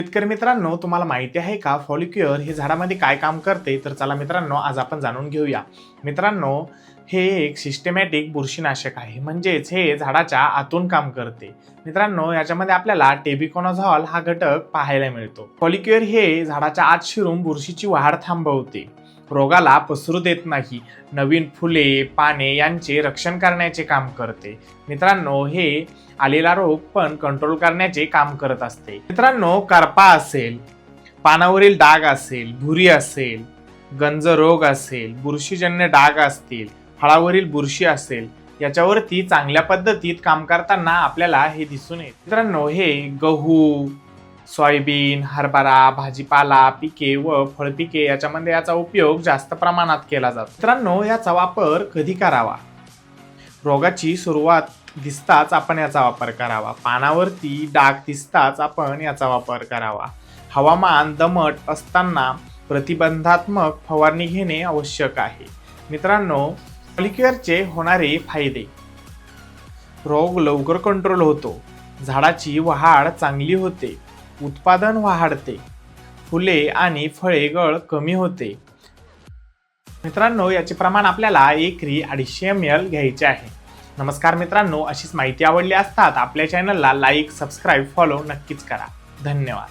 शेतकरी मित्रांनो, तुम्हाला माहिती आहे का फॉलिक्युअर हे झाडामध्ये काय काम करते? तर चला मित्रांनो, आज आपण जाणून घेऊया. मित्रांनो, हे एक सिस्टमॅटिक बुरशीनाशक आहे, म्हणजेच हे झाडाच्या आतून काम करते. मित्रांनो, याच्यामध्ये आपल्याला टेबिकोनोझॉल हा घटक पाहायला मिळतो. फॉलिक्युअर हे झाडाच्या आत शिरून बुरशीची वाढ थांबवते, रोगाला पसरू देत नाही, नवीन फुले पाने यांचे रक्षण करण्याचे काम करते. मित्रांनो, हे आलेला रोग पण कंट्रोल करण्याचे काम करत असते. मित्रांनो, करपा असेल, पानावरील डाग असेल, भुरी असेल, गंज रोग असेल, बुरशीजन्य डाग असतील, फळावरील बुरशी असेल, याच्यावरती चांगल्या पद्धतीत काम करताना आपल्याला हे दिसून येते. मित्रांनो, हे गहू, सोयाबीन, हरभरा, भाजीपाला पिके व फळपिके याच्यामध्ये याचा उपयोग जास्त प्रमाणात केला जातो. मित्रांनो, याचा वापर कधी करावा? रोगाची सुरुवात दिसताच आपण याचा वापर करावा. पानावरती डाग दिसताच आपण याचा वापर करावा. हवामान दमट असताना प्रतिबंधात्मक फवारणी घेणे आवश्यक आहे. मित्रांनो, फॉलिक्युअरचे होणारे फायदे: रोग लवकर कंट्रोल होतो, झाडाची वाढ चांगली होते, उत्पादन वाढते, फुले आणि फळे गळ कमी होते. मित्रांनो, याचे प्रमाण आपल्याला एकरी 250 ml घ्यायचे आहे. नमस्कार मित्रांनो, अशीच माहिती आवडली असतात आपल्या चॅनलला लाईक, सबस्क्राईब, फॉलो नक्कीच करा. धन्यवाद.